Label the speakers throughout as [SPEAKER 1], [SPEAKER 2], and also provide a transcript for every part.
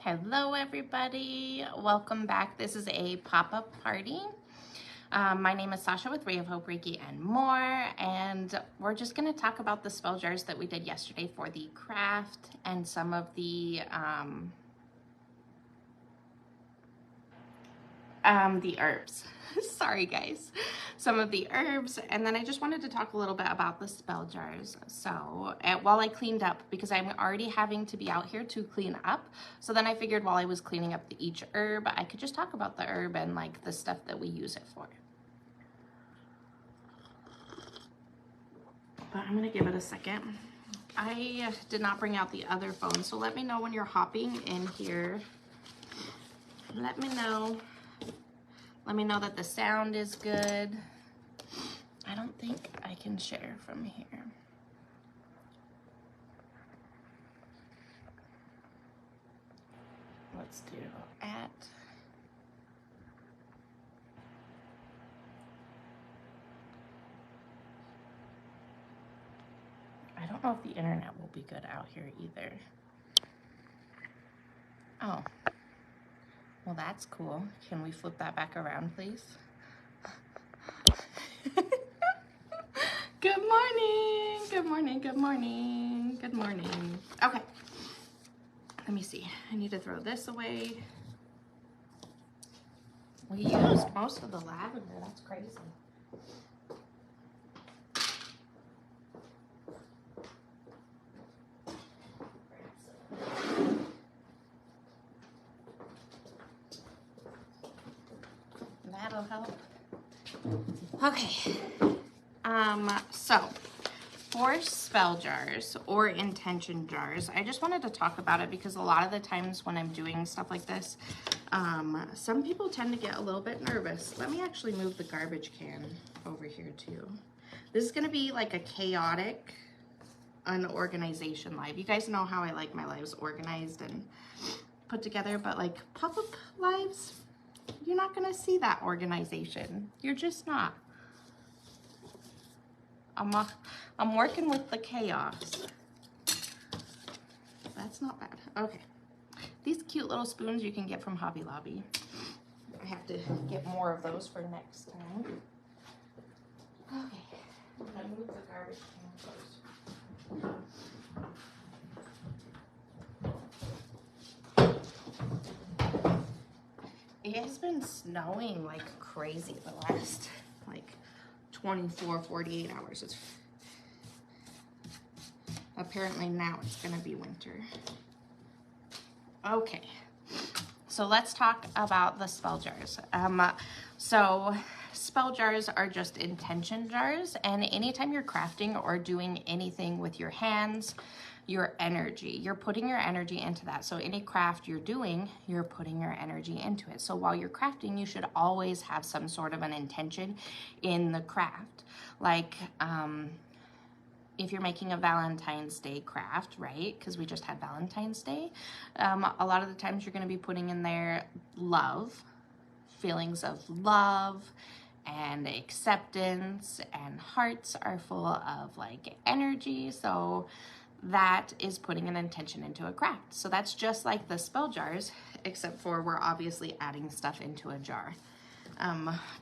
[SPEAKER 1] Hello everybody, welcome back. This is a pop-up party. My name is Sasha with Ray of Hope Reiki and more, and we're just going to talk about the spell jars that we did yesterday for the craft and some of the herbs. Sorry guys, some of the herbs, and then I just wanted to talk a little bit about the spell jars. So while I cleaned up, because I'm already having to be out here to clean up, so then I figured while I was cleaning up each herb, I could just talk about the herb and like the stuff that we use it for. But I'm gonna give it a second. I did not bring out the other phone, so let me know when you're hopping in here. Let me know. Let me know that the sound is good. I don't think I can share from here. Let's do at. I don't know if the internet will be good out here either. Oh. Well, that's cool. Can we flip that back around, please? Good morning. Good morning. Good morning. Good morning. Okay. Let me see. I need to throw this away. We used most of the lavender. That's crazy. That'll help. Okay. So for spell jars or intention jars, I just wanted to talk about it because a lot of the times when I'm doing stuff like this, some people tend to get a little bit nervous. Let me actually move the garbage can over here too. This is gonna be like a chaotic unorganization live. You guys know how I like my lives organized and put together, but like pop-up lives, you're not gonna see that organization. You're just not. I'm working with the chaos. That's not bad. Okay. These cute little spoons you can get from Hobby Lobby. I have to get more of those for next time. Okay. I'm gonna move the garbage can first. It has been snowing like crazy the last like 24, 48 hours. It's apparently now it's gonna be winter. Okay, so let's talk about the spell jars. So spell jars are just intention jars, and anytime you're crafting or doing anything with your hands, your energy, you're putting your energy into that. So any craft you're doing, you're putting your energy into it. So while you're crafting, you should always have some sort of an intention in the craft. Like if you're making a Valentine's Day craft, right? Because we just had Valentine's Day. A lot of the times you're going to be putting in there love, feelings of love and acceptance, and hearts are full of like energy. So that is putting an intention into a craft. So that's just like the spell jars, except for we're obviously adding stuff into a jar.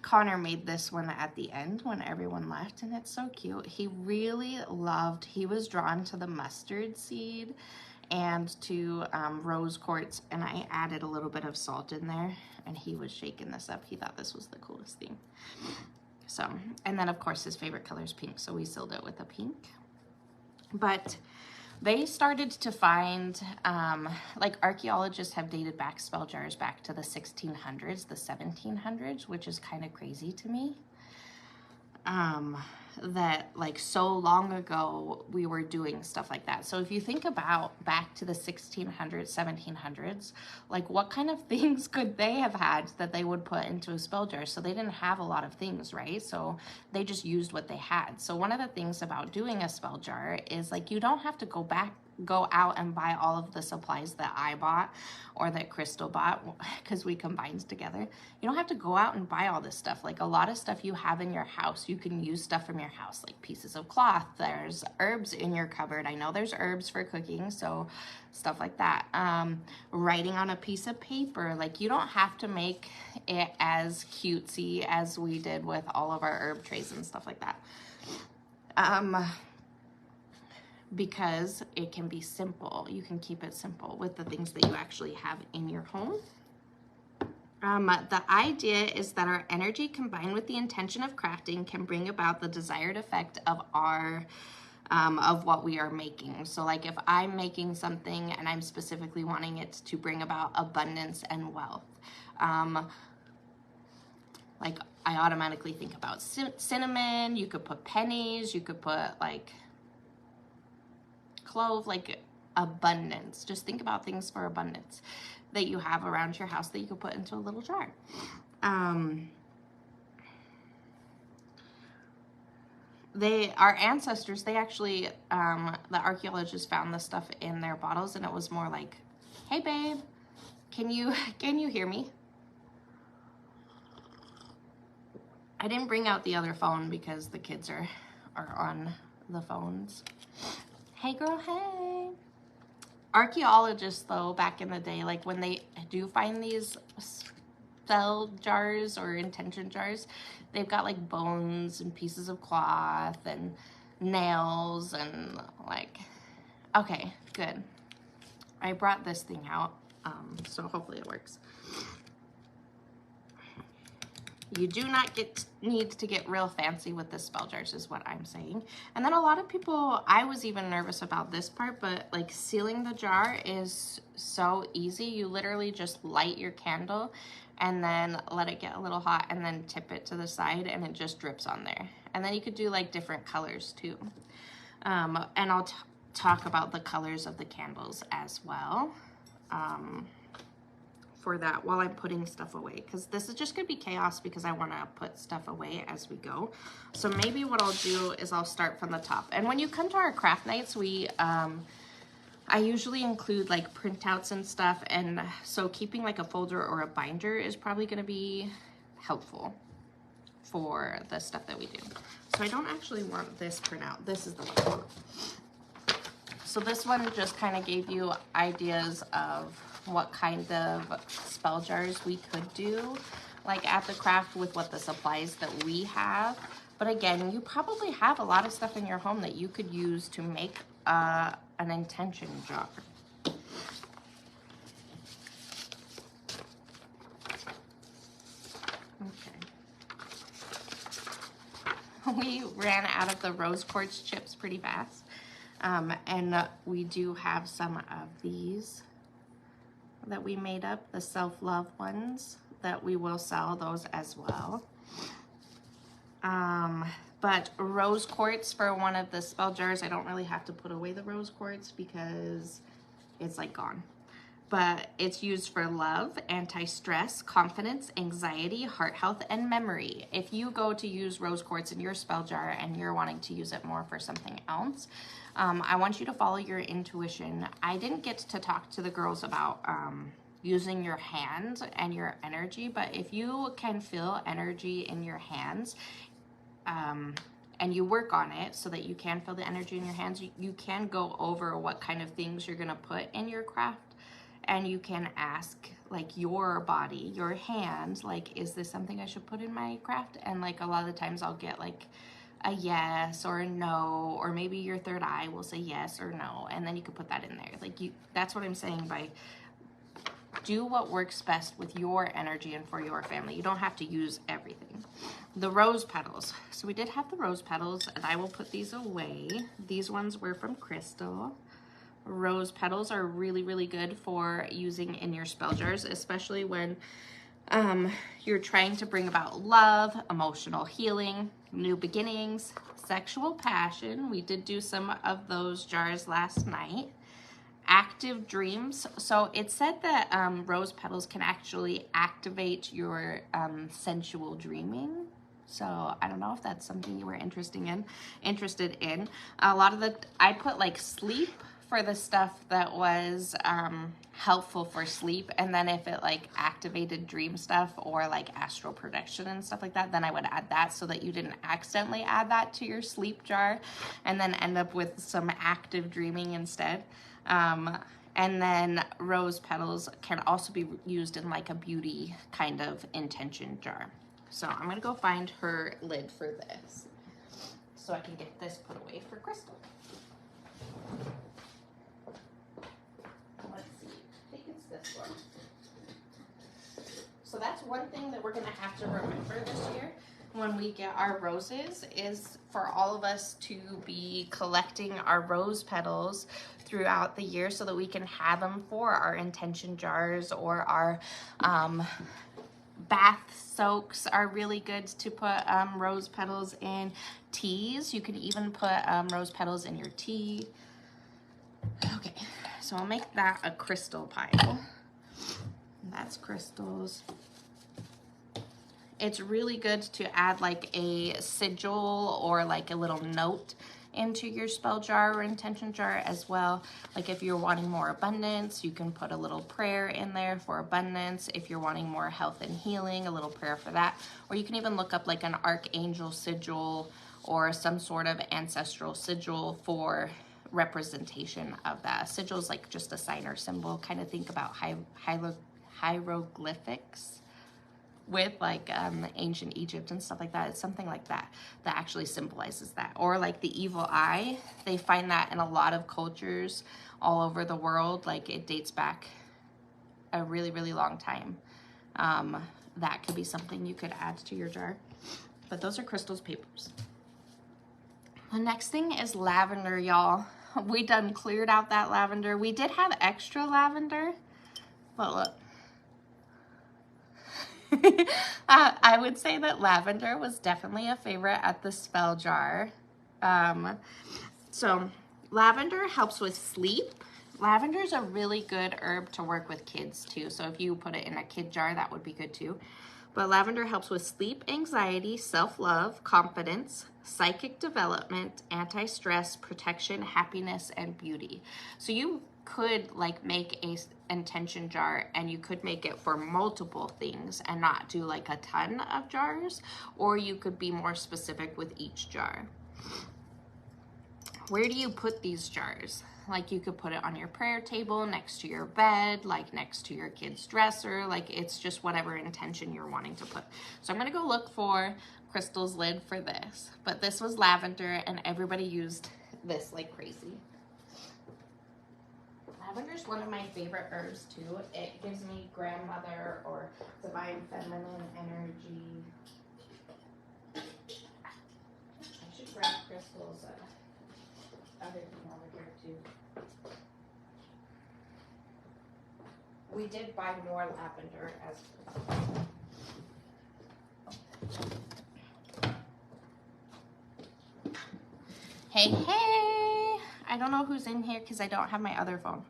[SPEAKER 1] Connor made this one at the end when everyone left, and it's so cute. He was drawn to the mustard seed and to rose quartz, and I added a little bit of salt in there, and he was shaking this up. He thought this was the coolest thing. So, and then of course his favorite color is pink, so we sealed it with a pink. But they started to find, like archaeologists have dated back spell jars back to the 1600s, the 1700s, which is kind of crazy to me. That like so long ago we were doing stuff like that. So if you think about back to the 1600s, 1700s, like what kind of things could they have had that they would put into a spell jar? So they didn't have a lot of things, right? So they just used what they had. So one of the things about doing a spell jar is like you don't have to go back go out and buy all of the supplies that I bought or that Crystal bought, because we combined together. You don't have to go out and buy all this stuff. Like, a lot of stuff you have in your house, you can use stuff from your house, like pieces of cloth. There's herbs in your cupboard. I know there's herbs for cooking, so stuff like that. Writing on a piece of paper. Like, you don't have to make it as cutesy as we did with all of our herb trays and stuff like that. Because it can be simple. You can keep it simple with the things that you actually have in your home. The idea is that our energy combined with the intention of crafting can bring about the desired effect of our of what we are making. So like, if I'm making something and I'm specifically wanting it to bring about abundance and wealth, like, I automatically think about cinnamon. You could put pennies, you could put like clove, like abundance. Just think about things for abundance that you have around your house that you could put into a little jar. Our ancestors, they actually, the archaeologists found this stuff in their bottles, and it was more like, hey babe, can you hear me? I didn't bring out the other phone because the kids are on the phones. Hey girl, hey. Archaeologists, though, back in the day, like when they do find these spell jars or intention jars, they've got like bones and pieces of cloth and nails and like, okay, good. I brought this thing out, so hopefully it works. You do not need to get real fancy with the spell jars, is what I'm saying. And then a lot of people, I was even nervous about this part, but like, sealing the jar is so easy. You literally just light your candle and then let it get a little hot and then tip it to the side, and it just drips on there. And then you could do like different colors too. And I'll talk about the colors of the candles as well. For that while I'm putting stuff away, because this is just gonna be chaos because I want to put stuff away as we go. So maybe what I'll do is I'll start from the top. And when you come to our craft nights, we I usually include like printouts and stuff, and so keeping like a folder or a binder is probably going to be helpful for the stuff that we do. So I don't actually want this printout. This is the one. So this one just kind of gave you ideas of what kind of spell jars we could do, like at the craft, with what the supplies that we have. But again, you probably have a lot of stuff in your home that you could use to make an intention jar. Okay. We ran out of the rose quartz chips pretty fast. And we do have some of these that we made up, the self-love ones, that we will sell those as well. But rose quartz for one of the spell jars, I don't really have to put away the rose quartz because it's like gone. But it's used for love, anti-stress, confidence, anxiety, heart health, and memory. If you go to use rose quartz in your spell jar and you're wanting to use it more for something else, I want you to follow your intuition. I didn't get to talk to the girls about using your hands and your energy, but if you can feel energy in your hands, and you work on it so that you can feel the energy in your hands, you can go over what kind of things you're gonna put in your craft, and you can ask like your body, your hand, like, is this something I should put in my craft? And like, a lot of the times I'll get like a yes or a no, or maybe your third eye will say yes or no, and then you can put that in there. Like, that's what I'm saying by do what works best with your energy and for your family. You don't have to use everything. The rose petals. So we did have the rose petals, and I will put these away. These ones were from Crystal. Rose petals are really, really good for using in your spell jars, especially when you're trying to bring about love, emotional healing, new beginnings, sexual passion. We did do some of those jars last night. Active dreams. So it said that rose petals can actually activate your sensual dreaming. So I don't know if that's something you were interested in. A lot of I put like sleep, for the stuff that was helpful for sleep, and then if it like activated dream stuff or like astral projection and stuff like that, then I would add that so that you didn't accidentally add that to your sleep jar and then end up with some active dreaming instead. And then rose petals can also be used in like a beauty kind of intention jar. So I'm gonna go find her lid for this so I can get this put away for Crystal. Let's see, I think it's this one. So that's one thing that we're gonna have to remember this year when we get our roses, is for all of us to be collecting our rose petals throughout the year so that we can have them for our intention jars, or our bath soaks are really good to put rose petals in. Teas, you can even put rose petals in your tea. Okay, so I'll make that a crystal pile. That's crystals. It's really good to add like a sigil or like a little note into your spell jar or intention jar as well. Like if you're wanting more abundance, you can put a little prayer in there for abundance. If you're wanting more health and healing, a little prayer for that. Or you can even look up like an archangel sigil or some sort of ancestral sigil for representation of that. A sigil is like just a sign or symbol. Kind of think about hieroglyphics with like ancient Egypt and stuff like that. It's something like that that actually symbolizes that. Or like the evil eye, they find that in a lot of cultures all over the world. Like it dates back a really, really long time. That could be something you could add to your jar. But those are crystals papers. The next thing is lavender, y'all. We done cleared out that lavender. We did have extra lavender, but look. I would say that lavender was definitely a favorite at the spell jar. So lavender helps with sleep. Lavender is a really good herb to work with kids too. So if you put it in a kid jar, that would be good too. But lavender helps with sleep, anxiety, self-love, confidence, psychic development, anti-stress, protection, happiness, and beauty. So you could like make a intention jar, and you could make it for multiple things and not do like a ton of jars, or you could be more specific with each jar. Where do you put these jars? Like you could put it on your prayer table, next to your bed, like next to your kid's dresser. Like it's just whatever intention you're wanting to put. So I'm gonna go look for Crystal's lid for this, but this was lavender and everybody used this like crazy. Lavender is one of my favorite herbs too. It gives me grandmother or divine feminine energy. I should grab Crystal's other thing over here too. We did buy more lavender as hey, hey! I don't know who's in here because I don't have my other phone.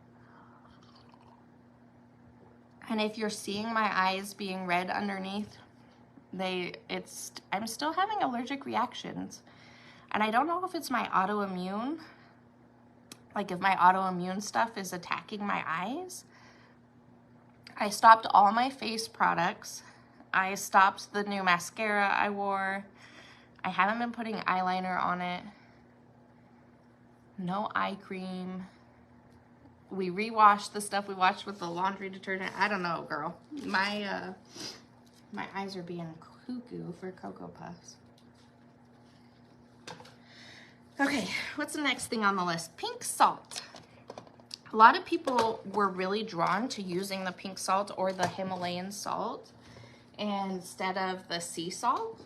[SPEAKER 1] And if you're seeing my eyes being red underneath, I'm still having allergic reactions. And I don't know if it's my autoimmune, like if my autoimmune stuff is attacking my eyes. I stopped all my face products. I stopped the new mascara I wore. I haven't been putting eyeliner on it. No eye cream. We rewashed the stuff we washed with the laundry detergent. I don't know, girl. My eyes are being cuckoo for Cocoa Puffs. Okay, what's the next thing on the list? Pink salt. A lot of people were really drawn to using the pink salt or the Himalayan salt instead of the sea salt.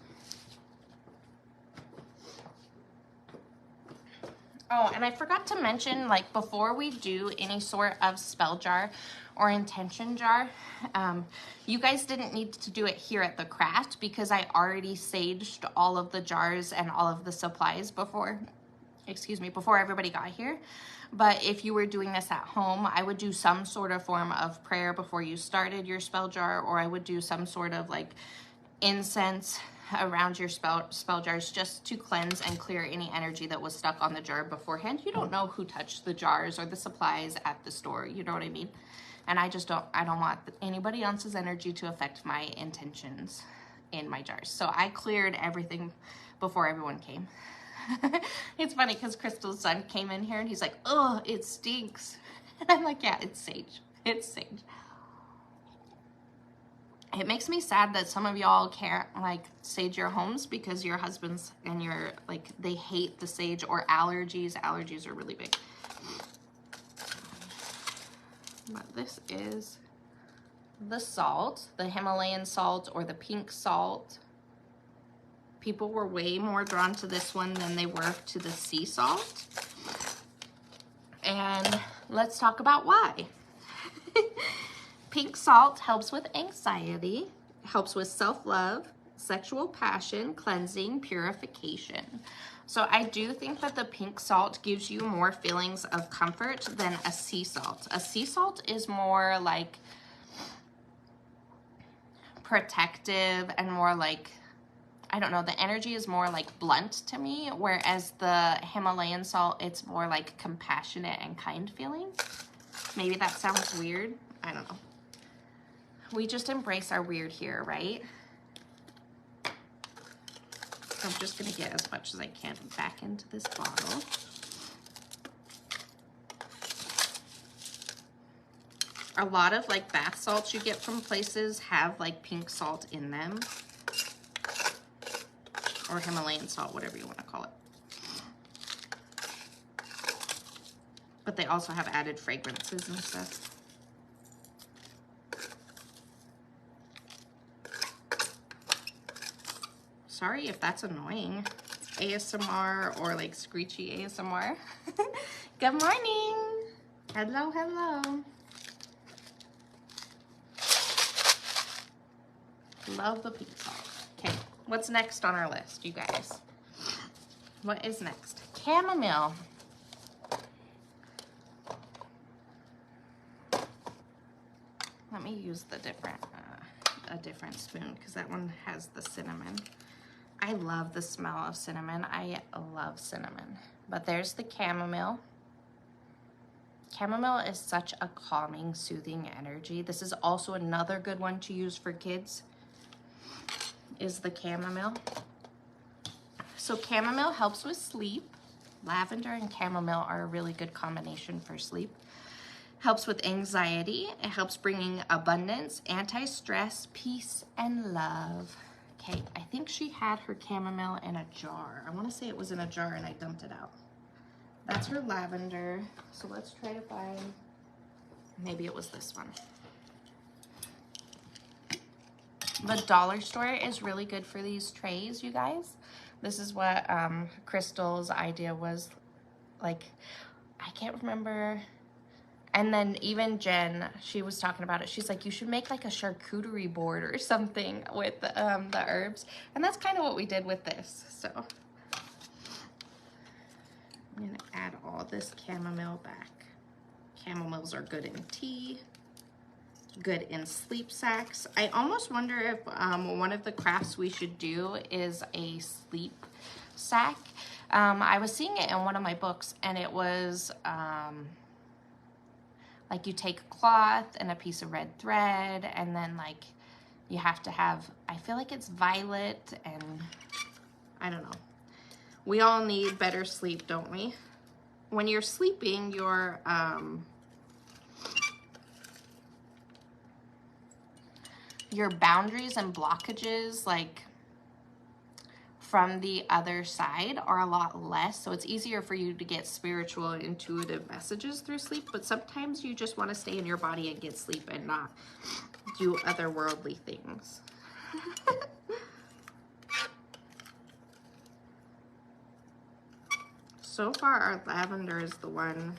[SPEAKER 1] Oh, and I forgot to mention, like before we do any sort of spell jar or intention jar, you guys didn't need to do it here at the craft because I already saged all of the jars and all of the supplies before everybody got here. But if you were doing this at home, I would do some sort of form of prayer before you started your spell jar, or I would do some sort of like incense around your spell jars just to cleanse and clear any energy that was stuck on the jar beforehand. You don't know who touched the jars or the supplies at the store, you know what I mean? And I don't want anybody else's energy to affect my intentions in my jars. So I cleared everything before everyone came. It's funny because Crystal's son came in here and he's like, oh, it stinks. And I'm like, yeah, it's sage. It's sage. It makes me sad that some of y'all can't like sage your homes because your husbands and your like they hate the sage, or allergies. Allergies are really big. But this is the salt, the Himalayan salt or the pink salt. People were way more drawn to this one than they were to the sea salt. And let's talk about why. Pink salt helps with anxiety, helps with self-love, sexual passion, cleansing, purification. So I do think that the pink salt gives you more feelings of comfort than a sea salt. A sea salt is more like protective and more like, I don't know, the energy is more like blunt to me, whereas the Himalayan salt, it's more like compassionate and kind feeling. Maybe that sounds weird. I don't know. We just embrace our weird here, right? So I'm just gonna get as much as I can back into this bottle. A lot of like bath salts you get from places have like pink salt in them. Or Himalayan salt, whatever you want to call it. But they also have added fragrances and stuff. Sorry if that's annoying. ASMR or like screechy ASMR. Good morning. Hello, hello. Love the pink salt. Okay, what's next on our list, you guys? What is next? Chamomile. Let me use the a different spoon because that one has the cinnamon. I love the smell of cinnamon. I love cinnamon. But there's the chamomile. Chamomile is such a calming, soothing energy. This is also another good one to use for kids, is the chamomile. So chamomile helps with sleep. Lavender and chamomile are a really good combination for sleep. Helps with anxiety. It helps bringing abundance, anti-stress, peace, and love. Okay, I think she had her chamomile in a jar. I want to say it was in a jar and I dumped it out. That's her lavender. So let's try to find, maybe it was this one. The dollar store is really good for these trays, you guys. This is what Crystal's idea was. Like, I can't remember. And then even Jen, she was talking about it. She's like, you should make like a charcuterie board or something with the herbs. And that's kind of what we did with this. So I'm gonna add all this chamomile back. Chamomiles are good in tea, good in sleep sacks. I almost wonder if one of the crafts we should do is a sleep sack. I was seeing it in one of my books and it was, like you take a cloth and a piece of red thread and then like you have to have, I feel like it's violet and I don't know. We all need better sleep, don't we? When you're sleeping, your boundaries and blockages like from the other side are a lot less, so it's easier for you to get spiritual and intuitive messages through sleep, but sometimes you just want to stay in your body and get sleep and not do otherworldly things. So far our lavender is the one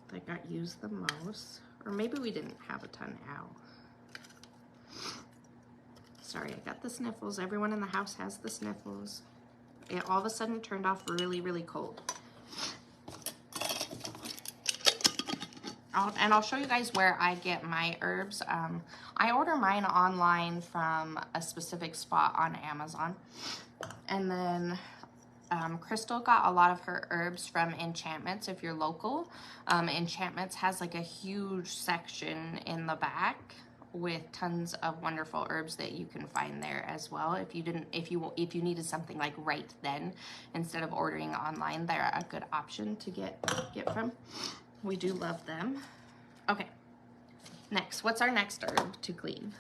[SPEAKER 1] that got used the most, or maybe we didn't have a ton out. Sorry, I got the sniffles. Everyone in the house has the sniffles. It all of a sudden turned off really, really cold. I'll show you guys where I get my herbs. I order mine online from a specific spot on Amazon. And then Crystal got a lot of her herbs from Enchantments if you're local. Enchantments has like a huge section in the back with tons of wonderful herbs that you can find there as well. If you needed something like right then, instead of ordering online, they're a good option to get from. We do love them. Okay, next, what's our next herb to clean?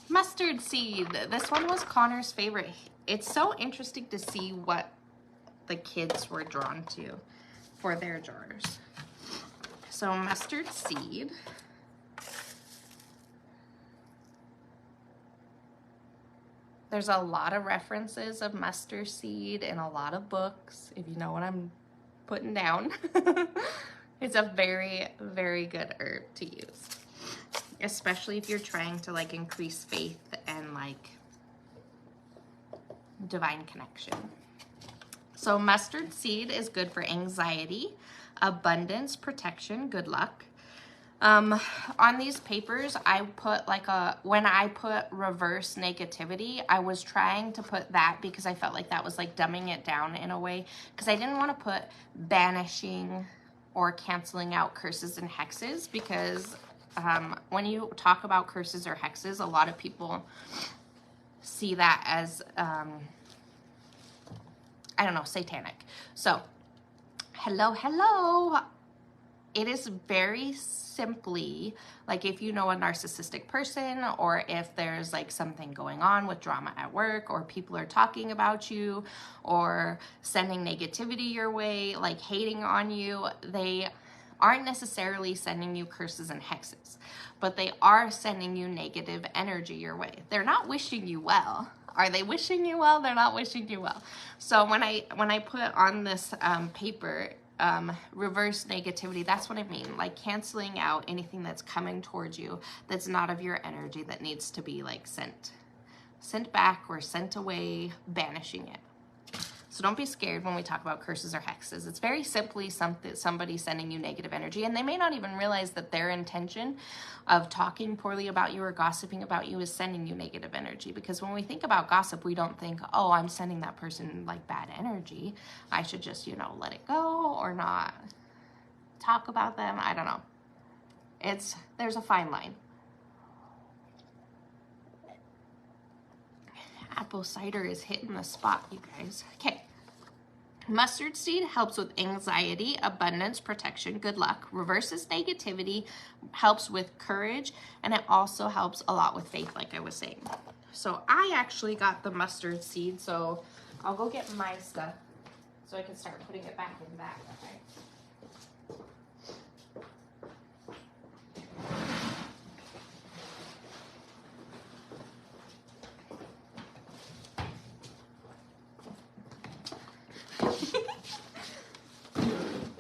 [SPEAKER 1] Mustard seed. This one was Connor's favorite. It's so interesting to see what the kids were drawn to for their jars. So mustard seed. There's a lot of references of mustard seed in a lot of books, if you know what I'm putting down. It's a very, very good herb to use, especially if you're trying to like increase faith and like divine connection. So mustard seed is good for anxiety, abundance, protection, good luck. On these papers, I put when I put reverse negativity, I was trying to put that because I felt like that was like dumbing it down in a way, because I didn't want to put banishing or canceling out curses and hexes, because when you talk about curses or hexes, a lot of people see that as, I don't know, satanic. So, hello. It is very simply, like if you know a narcissistic person, or if there's like something going on with drama at work, or people are talking about you or sending negativity your way, like hating on you, they aren't necessarily sending you curses and hexes, but they are sending you negative energy your way. They're not wishing you well. Are they wishing you well? They're not wishing you well. So when I put on this paper, reverse negativity, that's what I mean, like canceling out anything that's coming towards you that's not of your energy, that needs to be like sent back or sent away, banishing it. So don't be scared when we talk about curses or hexes. It's very simply somebody sending you negative energy, and they may not even realize that their intention of talking poorly about you or gossiping about you is sending you negative energy. Because when we think about gossip, we don't think, oh, I'm sending that person like bad energy, I should just, let it go or not talk about them. I don't know. There's a fine line. Apple cider is hitting the spot, you guys. Okay. Mustard seed helps with anxiety, abundance, protection, good luck, reverses negativity, helps with courage, and it also helps a lot with faith, like I was saying. So I actually got the mustard seed, so I'll go get my stuff so I can start putting it back in that, okay?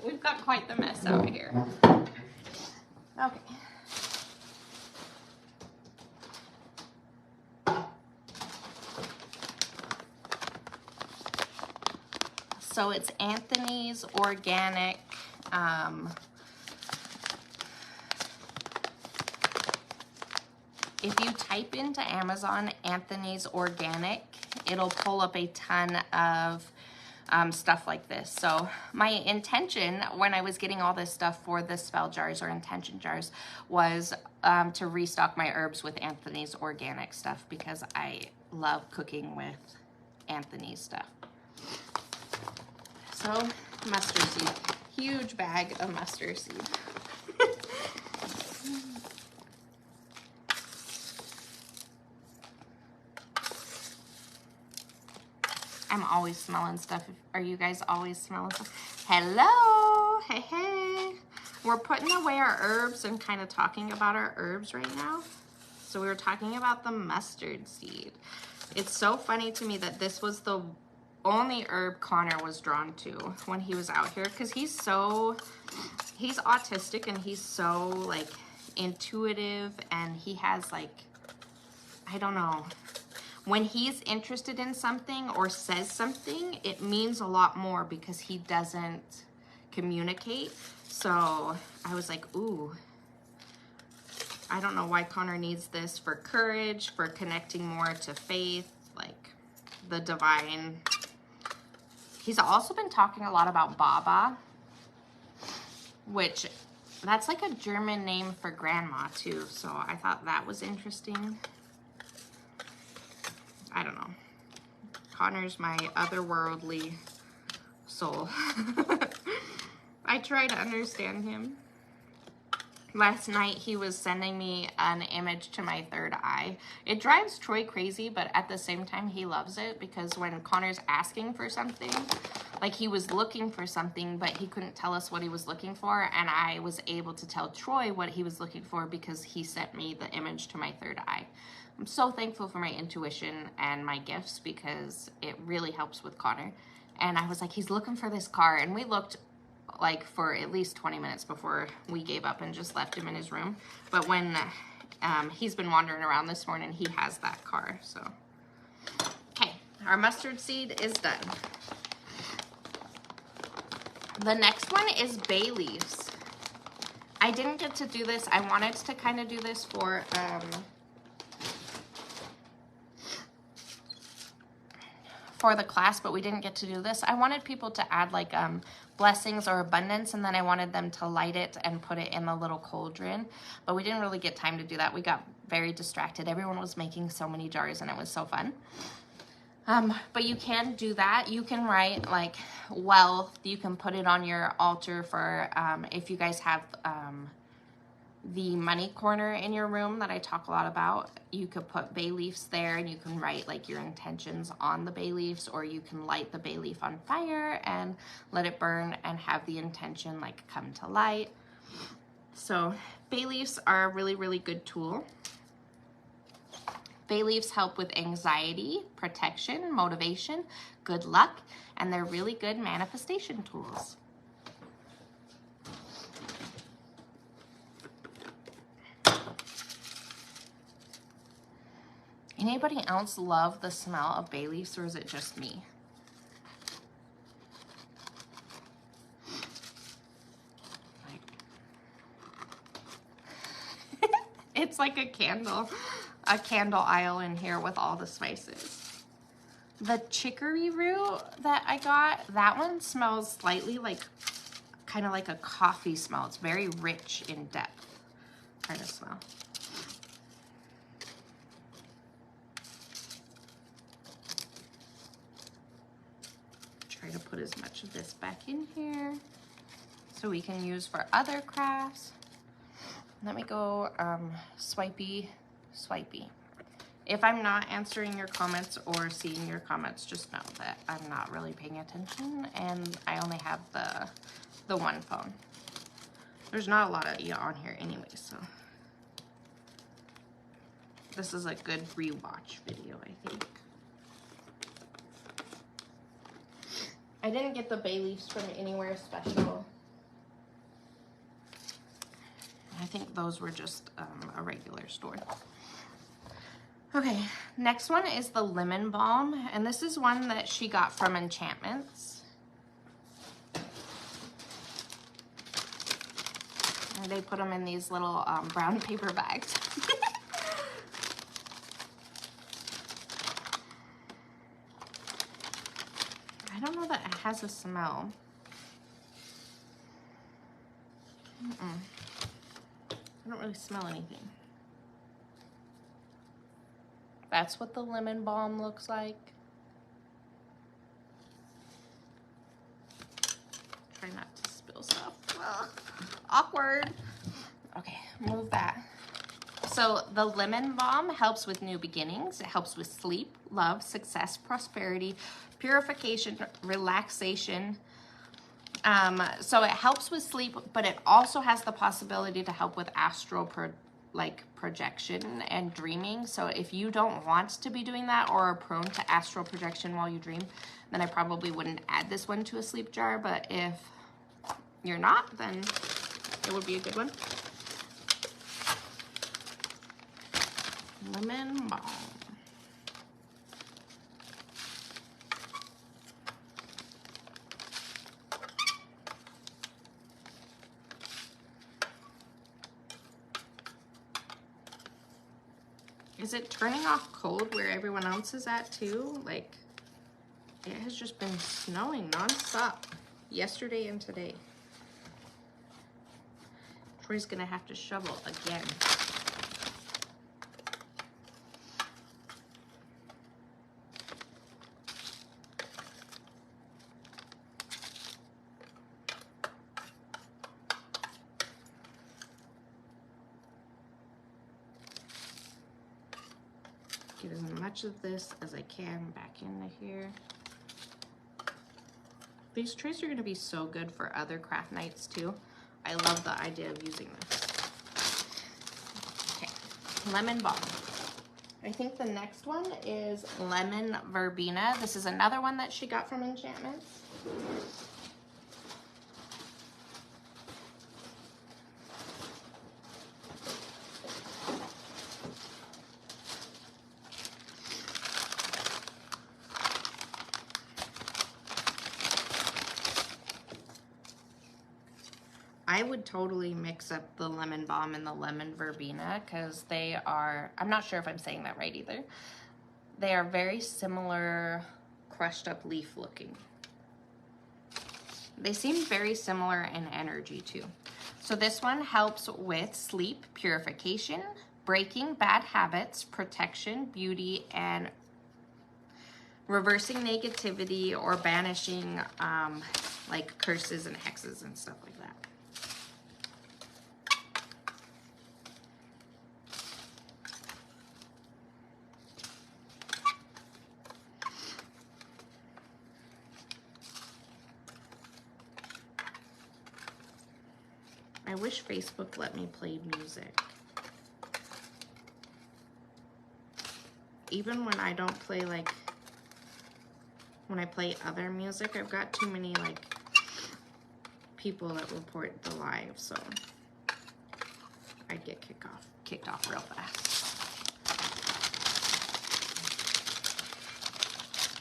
[SPEAKER 1] We've got quite the mess out here. Okay. So it's Anthony's Organic. If you type into Amazon Anthony's Organic, it'll pull up a ton of stuff like this. So my intention when I was getting all this stuff for the spell jars or intention jars was to restock my herbs with Anthony's Organic stuff, because I love cooking with Anthony's stuff. So mustard seed, huge bag of mustard seed. I'm always smelling stuff. Are you guys always smelling stuff? Hello, hey. We're putting away our herbs and kind of talking about our herbs right now. So we were talking about the mustard seed. It's so funny to me that this was the only herb Connor was drawn to when he was out here, because he's autistic and he's so like intuitive, and he has like, I don't know, when he's interested in something or says something, it means a lot more because he doesn't communicate. So I was like, ooh, I don't know why Connor needs this for courage, for connecting more to faith, like the divine. He's also been talking a lot about Baba, which that's like a German name for grandma too. So I thought that was interesting. I don't know. Connor's my otherworldly soul. I try to understand him. Last night he was sending me an image to my third eye. It drives Troy crazy, but at the same time he loves it, because when Connor's asking for something, like he was looking for something, but he couldn't tell us what he was looking for, and I was able to tell Troy what he was looking for because he sent me the image to my third eye. I'm so thankful for my intuition and my gifts, because it really helps with Connor. And I was like, he's looking for this car, and we looked like for at least 20 minutes before we gave up and just left him in his room. But when he's been wandering around this morning, he has that car. So okay, our mustard seed is done. The next one is bay leaves. I didn't get to do this. I wanted to kind of do this for the class, but we didn't get to do this. I wanted people to add like blessings or abundance, and then I wanted them to light it and put it in the little cauldron, but we didn't really get time to do that. We got very distracted. Everyone was making so many jars and it was so fun. But you can do that. You can write like wealth. You can put it on your altar for if you guys have the money corner in your room that I talk a lot about. You could put bay leaves there, and you can write like your intentions on the bay leaves, or you can light the bay leaf on fire and let it burn and have the intention like come to light. So bay leaves are a really, really good tool. Bay leaves help with anxiety, protection, motivation, good luck, and they're really good manifestation tools. Anybody else love the smell of bay leaves, or is it just me? It's like a candle aisle in here with all the spices. The chicory root that I got, that one smells slightly like, kind of like a coffee smell. It's very rich in depth kind of smell. Try to put as much of this back in here so we can use for other crafts. Let me go swipey. If I'm not answering your comments or seeing your comments, just know that I'm not really paying attention, and I only have the one phone. There's not a lot of you on here anyway, so this is a good rewatch video, I think. I didn't get the bay leaves from anywhere special. I think those were just a regular store. Okay, next one is the lemon balm, and this is one that she got from Enchantments. And they put them in these little brown paper bags. I don't know that it has a smell. I don't really smell anything. That's what the lemon balm looks like. Try not to spill stuff. Ugh, awkward. Okay, move that. So the lemon balm helps with new beginnings. It helps with sleep, love, success, prosperity, purification, relaxation. So it helps with sleep, but it also has the possibility to help with astral projection and dreaming. So if you don't want to be doing that or are prone to astral projection while you dream, then I probably wouldn't add this one to a sleep jar. But if you're not, then it would be a good one. Lemon balm. Is it turning off cold where everyone else is at too? Like, it has just been snowing nonstop yesterday and today. Troy's gonna have to shovel again. Get as much of this as I can back into here. These trays are gonna be so good for other craft nights too. I love the idea of using this. Okay, lemon balm. I think the next one is lemon verbena. This is another one that she got from Enchantments. I would totally mix up the lemon balm and the lemon verbena because they are, I'm not sure if I'm saying that right either. They are very similar crushed up leaf looking. They seem very similar in energy too. So this one helps with sleep, purification, breaking bad habits, protection, beauty, and reversing negativity or banishing like curses and hexes and stuff like that. I wish Facebook let me play music. Even when I don't play, like, when I play other music, I've got too many, like, people that report the live, so I'd get kicked off real fast.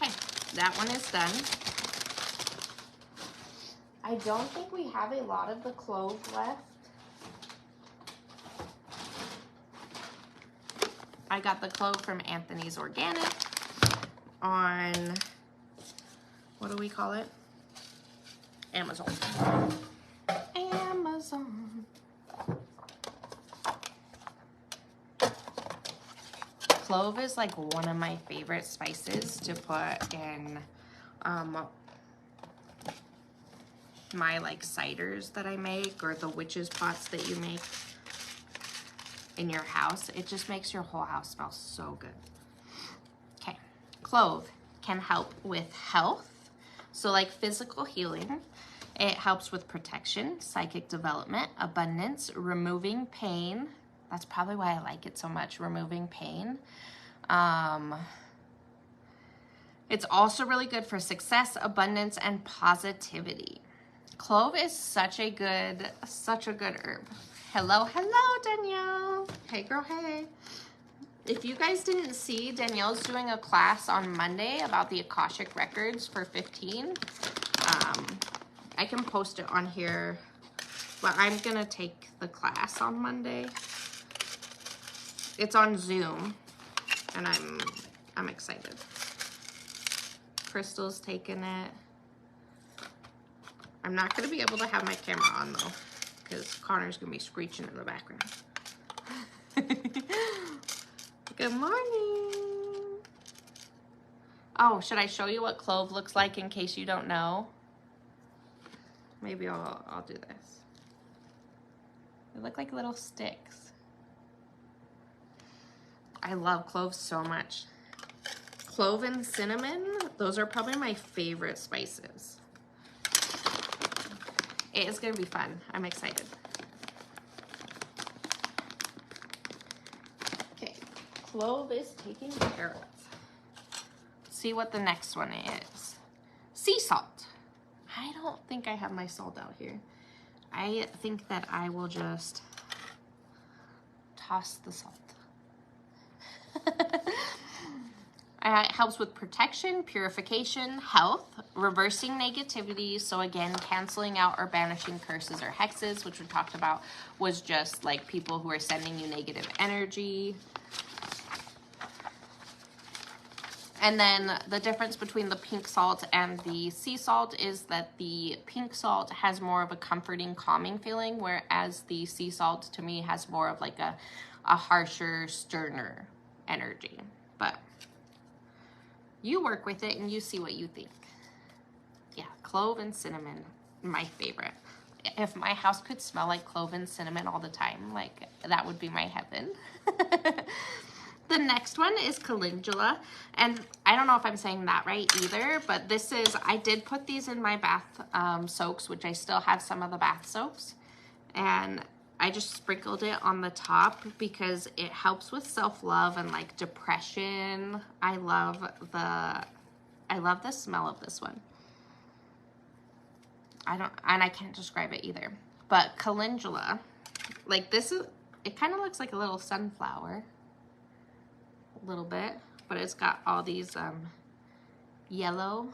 [SPEAKER 1] Okay, that one is done. I don't think we have a lot of the clove left. I got the clove from Anthony's Organic on, what do we call it? Amazon. Amazon. Clove is like one of my favorite spices to put in my like ciders that I make, or the witch's pots that you make in your house. It just makes your whole house smell so good. Okay, clove can help with health, so like physical healing. It helps with protection, psychic development, abundance, removing pain. That's probably why I like it so much, removing pain. It's also really good for success, abundance, and positivity. Clove is such a good herb. Hello, Danielle. Hey girl, hey. If you guys didn't see, Danielle's doing a class on Monday about the Akashic Records for 15. I can post it on here, but I'm gonna take the class on Monday. It's on Zoom, and I'm excited. Crystal's taking it. I'm not gonna be able to have my camera on though, because Connor's gonna be screeching in the background. Good morning. Oh, should I show you what clove looks like in case you don't know? Maybe I'll do this. They look like little sticks. I love cloves so much. Clove and cinnamon, those are probably my favorite spices. It is gonna be fun. I'm excited. Okay, clove is taken care of. Let's see what the next one is. Sea salt. I don't think I have my salt out here. I think that I will just toss the salt. It helps with protection, purification, health, reversing negativity. So again, canceling out or banishing curses or hexes, which we talked about was just like people who are sending you negative energy. And then the difference between the pink salt and the sea salt is that the pink salt has more of a comforting, calming feeling, whereas the sea salt to me has more of like a harsher, sterner energy. But you work with it and you see what you think. Yeah, clove and cinnamon, my favorite. If my house could smell like clove and cinnamon all the time, like that would be my heaven. The next one is calendula, and I don't know if I'm saying that right either, but this is, I did put these in my bath soaks, which I still have some of the bath soaks, and I just sprinkled it on the top because it helps with self-love and like depression. I love the smell of this one. I can't describe it either, but calendula, like this is, it kind of looks like a little sunflower. Little bit, but it's got all these yellow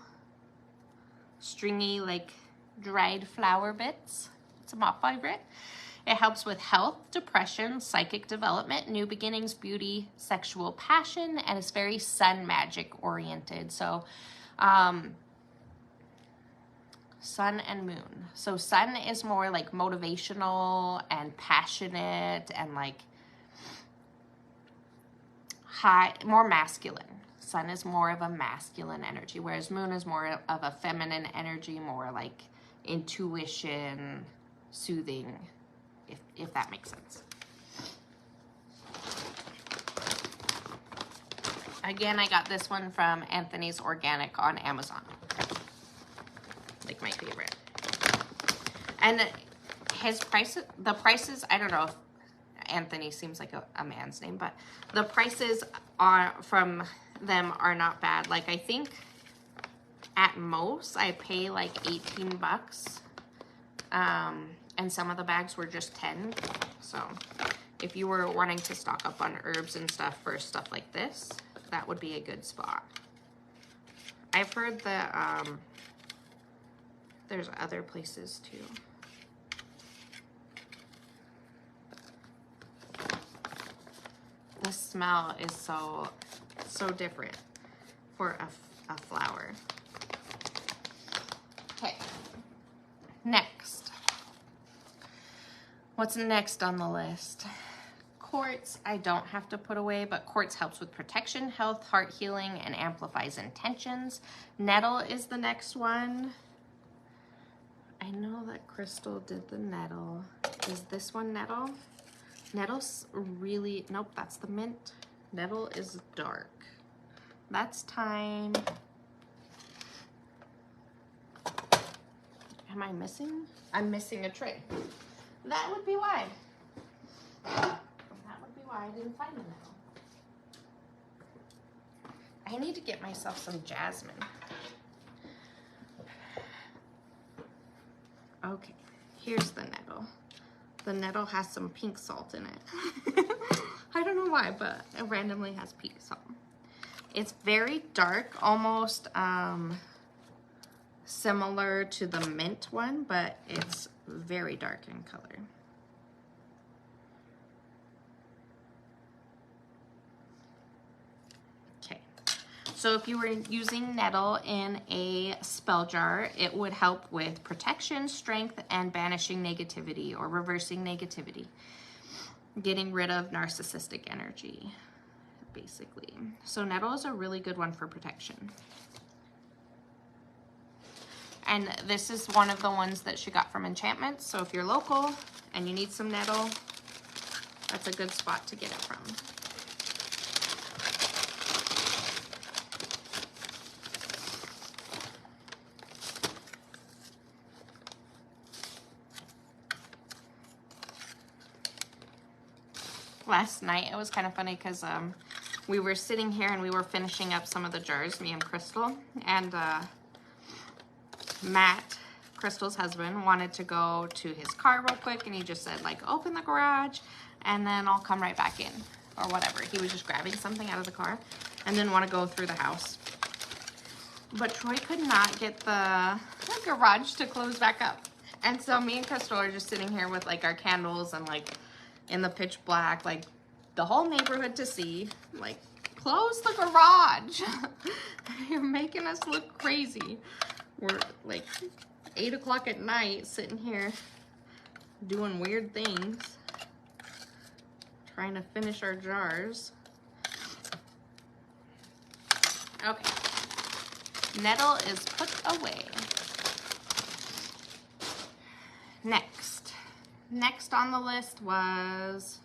[SPEAKER 1] stringy like dried flower bits. It's my favorite. It helps with health, depression, psychic development, new beginnings, beauty, sexual passion, and it's very sun magic oriented. So sun and moon. So sun is more like motivational and passionate and like high, more masculine. Sun is more of a masculine energy, whereas moon is more of a feminine energy, more like intuition, soothing, if that makes sense. Again, I got this one from Anthony's Organic on Amazon. Like my favorite. And his prices, the prices, I don't know if Anthony seems like a man's name, but the prices are from them are not bad. Like I think at most I pay like 18 bucks. And some of the bags were just 10. So if you were wanting to stock up on herbs and stuff for stuff like this, that would be a good spot. I've heard that there's other places too. The smell is so different for a flower. Okay, next. What's next on the list? Quartz, I don't have to put away, but quartz helps with protection, health, heart healing, and amplifies intentions. Nettle is the next one. I know that Crystal did the nettle. Is this one nettle? Nettle's really, nope, that's the mint. Nettle is dark. That's thyme. Am I missing? I'm missing a tray. That would be why. That would be why I didn't find the nettle. I need to get myself some jasmine. Okay, here's the nettle. The nettle has some pink salt in it. I don't know why, but it randomly has pink salt. It's very dark, almost similar to the mint one, but it's very dark in color. Okay, so if you were using nettle in a spell jar, it would help with protection, strength, and banishing negativity or reversing negativity. Getting rid of narcissistic energy, basically. So nettle is a really good one for protection. And this is one of the ones that she got from Enchantments. So if you're local and you need some nettle, that's a good spot to get it from. Last night it was kind of funny because we were sitting here and we were finishing up some of the jars, me and Crystal, and Matt, Crystal's husband, wanted to go to his car real quick, and he just said like, open the garage and then I'll come right back in or whatever. He was just grabbing something out of the car and didn't want to go through the house. But Troy could not get the garage to close back up. And so me and Crystal are just sitting here with like our candles and like in the pitch black, like the whole neighborhood to see, like Close the garage. You're making us look crazy. We're like 8 o'clock at night sitting here doing weird things, trying to finish our jars. Okay, nettle is put away. Next on the list was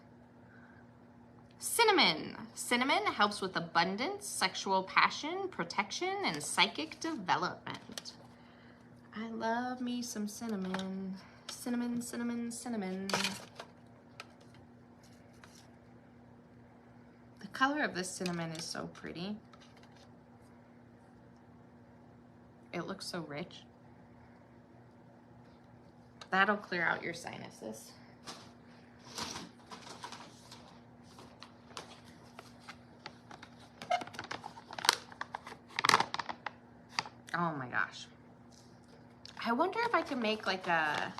[SPEAKER 1] cinnamon. Cinnamon helps with abundance, sexual passion, protection, and psychic development. I love me some cinnamon. Cinnamon, cinnamon, cinnamon. The color of this cinnamon is so pretty. It looks so rich. That'll clear out your sinuses. Oh my gosh. I wonder if I can make like a,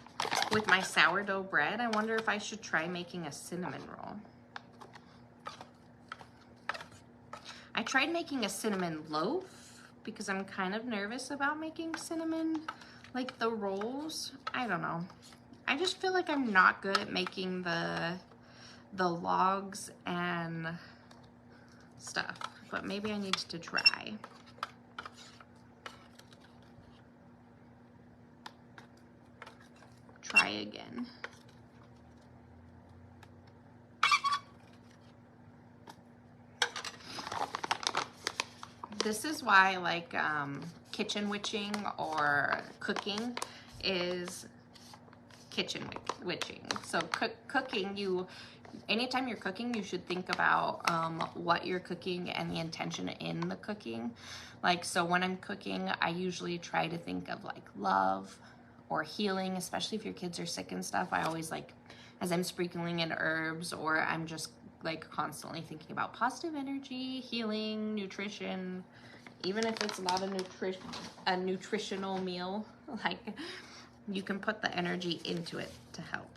[SPEAKER 1] with my sourdough bread, I wonder if I should try making a cinnamon roll. I tried making a cinnamon loaf because I'm kind of nervous about making cinnamon, like the rolls. I don't know. I just feel like I'm not good at making the logs and stuff, but maybe I need to try. Try again. This is why like kitchen witching or cooking is kitchen witching. So cooking, anytime you're cooking, you should think about what you're cooking and the intention in the cooking. Like, so when I'm cooking, I usually try to think of like love or healing, especially if your kids are sick and stuff. I always like, as I'm sprinkling in herbs, or I'm just like constantly thinking about positive energy, healing, nutrition, even if it's not a nutritional meal, like you can put the energy into it to help.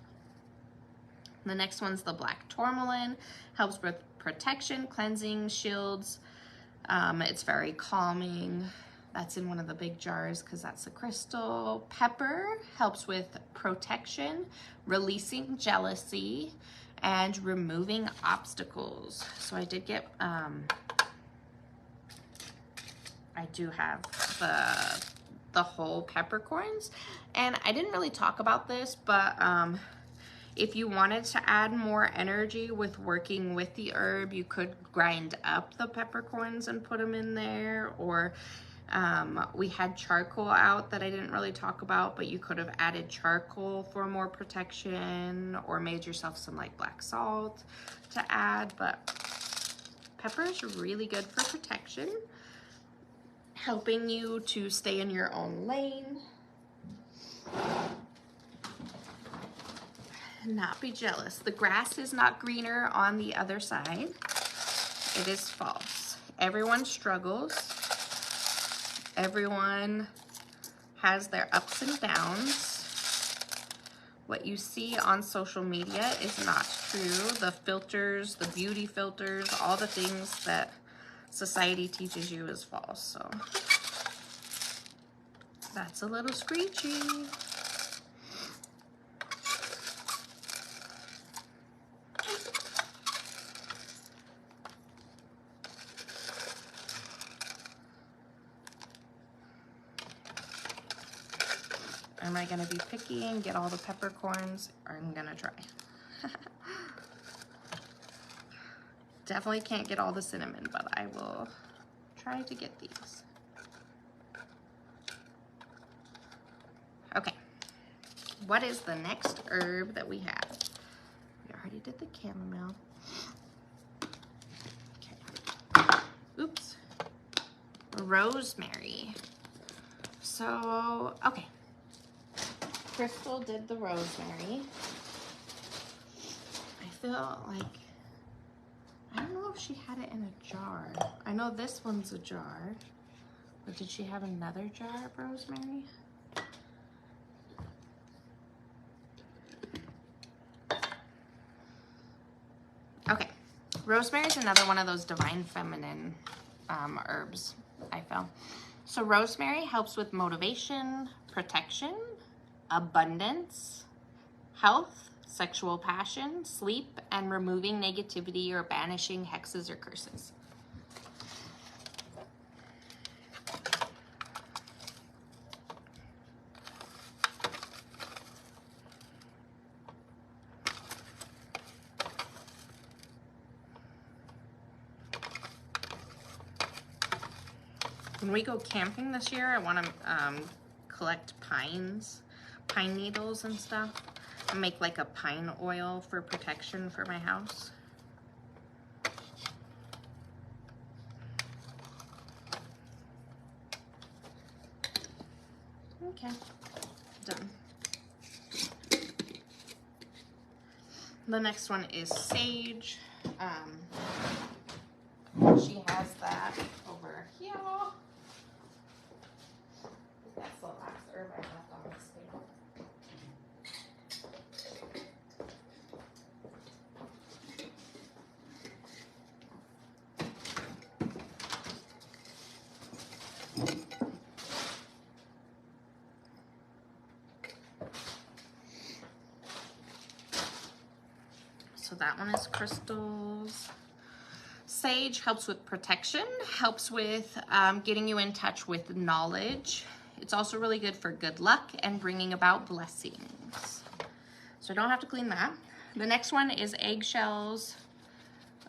[SPEAKER 1] The next one's the black tourmaline, helps with protection, cleansing, shields. It's very calming. That's in one of the big jars because that's a crystal. Pepper helps with protection, releasing jealousy, and removing obstacles. So I did get, I do have the whole peppercorns, and I didn't really talk about this, but if you wanted to add more energy with working with the herb, you could grind up the peppercorns and put them in there, or we had charcoal out that I didn't really talk about, but you could have added charcoal for more protection, or made yourself some like black salt to add. But pepper is really good for protection, helping you to stay in your own lane, not be jealous. The grass is not greener on the other side. It is false. Everyone struggles. Everyone has their ups and downs. What you see on social media is not true. The filters, the beauty filters, all the things that society teaches you is false. So that's a little screechy. Am I gonna be picky and get all the peppercorns, or I'm gonna try? Definitely can't get all the cinnamon, but I will try to get these. Okay, what is the next herb that we have? We already did the chamomile. Okay. Oops. Rosemary. So, okay. Crystal did the rosemary. I feel like, I don't know if she had it in a jar. I know this one's a jar, but did she have another jar of rosemary? Okay, Rosemary is another one of those divine feminine herbs, I feel. So rosemary helps with motivation, protection, abundance, health, sexual passion, sleep, and removing negativity or banishing hexes or curses. When we go camping this year, I want to collect pine needles and stuff, and make like a pine oil for protection for my house. Okay, done. The next one is sage. She has that over here. That's the last herb I left on this table. So that one is crystals. Sage helps with protection, helps with getting you in touch with knowledge. It's also really good for good luck and bringing about blessings. So I don't have to clean that. The next one is eggshells.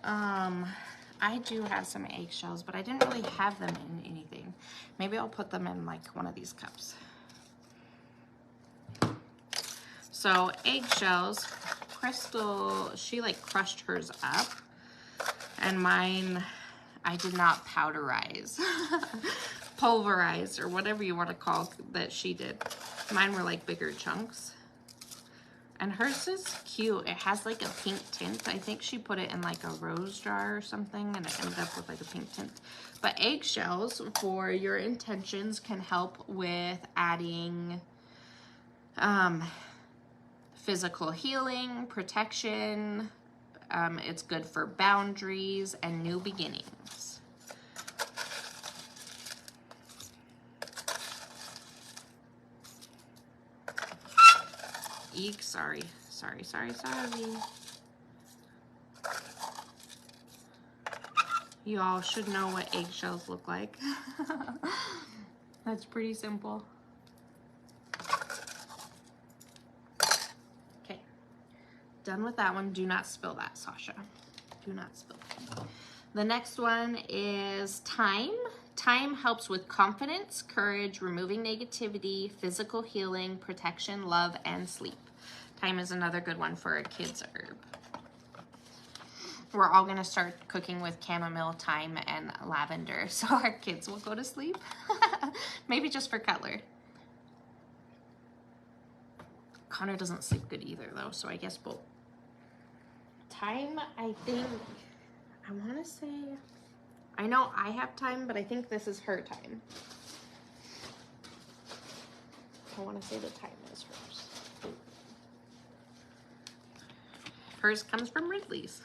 [SPEAKER 1] I do have some eggshells, but I didn't really have them in anything. Maybe I'll put them in like one of these cups. So eggshells, Crystal, she like crushed hers up, and mine, I did not powderize, pulverize, or whatever you want to call that she did. Mine were like bigger chunks. And hers is cute. It has like a pink tint. I think she put it in like a rose jar or something, and it ended up with like a pink tint. But eggshells for your intentions can help with adding physical healing, protection. It's good for boundaries and new beginnings. Eek, sorry. You all should know what eggshells look like. That's pretty simple. Okay, done with that one. Do not spill that, Sasha. Do not spill that. The next one is thyme. Thyme helps with confidence, courage, removing negativity, physical healing, protection, love, and sleep. Thyme is another good one for a kid's herb. We're all gonna start cooking with chamomile, thyme, and lavender, so our kids will go to sleep. Maybe just for Cutler. Connor doesn't sleep good either though, so I guess both. Thyme, I think, I wanna say, I know I have thyme, but I think this is her thyme. I wanna say the thyme is hers. Hers comes from Ridley's.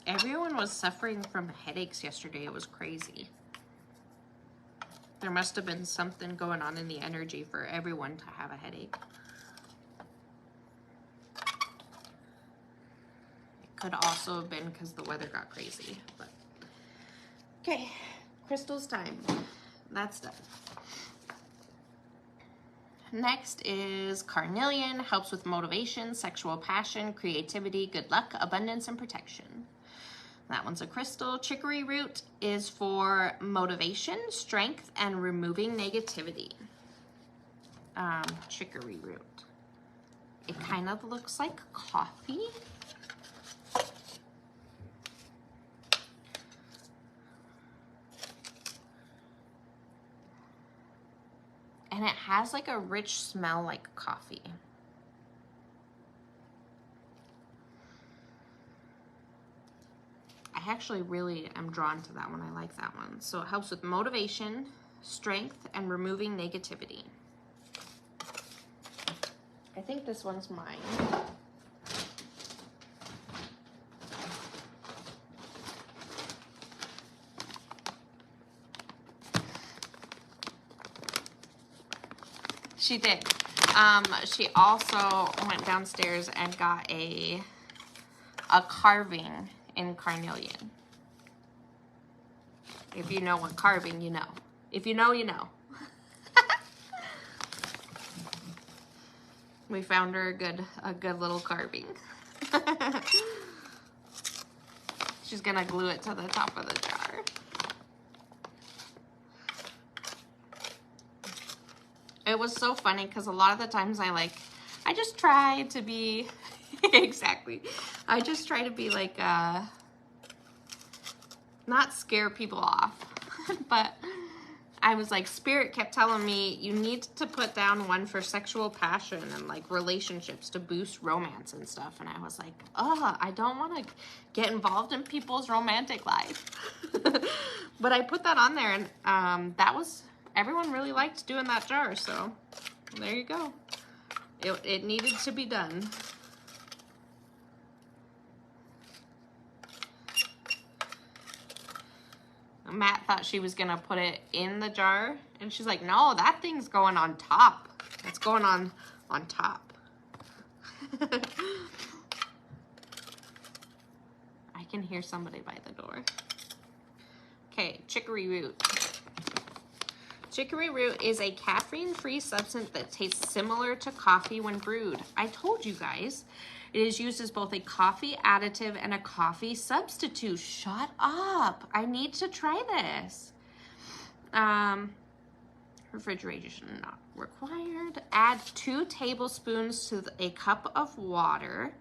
[SPEAKER 1] Everyone was suffering from headaches yesterday. It was crazy. There must have been something going on in the energy for everyone to have a headache. It could also have been because the weather got crazy. But okay, crystal's time. That's done. Next is carnelian. Helps with motivation, sexual passion, creativity, good luck, abundance, and protection. That one's a crystal. Chicory root is for motivation, strength, and removing negativity. Chicory root. It kind of looks like coffee. And it has like a rich smell like coffee. I actually really am drawn to that one. I like that one. So it helps with motivation, strength, and removing negativity. I think this one's mine. She did. She also went downstairs and got a carving in carnelian. If you know what carving, you know. If you know, you know. We found her a good little carving. She's gonna glue it to the top of the jar. It was so funny because a lot of the times I just try to be, exactly. I just try to be like, not scare people off, but I was like, Spirit kept telling me, you need to put down one for sexual passion and like relationships to boost romance and stuff. And I was like, oh, I don't want to get involved in people's romantic life. But I put that on there, and everyone really liked doing that jar. So there you go. It needed to be done. Matt thought she was gonna put it in the jar, and she's like, no, that thing's going on top. It's going on top. I can hear somebody by the door. Okay, chicory root. Chicory root is a caffeine-free substance that tastes similar to coffee when brewed. I told you guys. It is used as both a coffee additive and a coffee substitute. Shut up. I need to try this. Refrigeration not required. Add 2 tablespoons to a cup of water.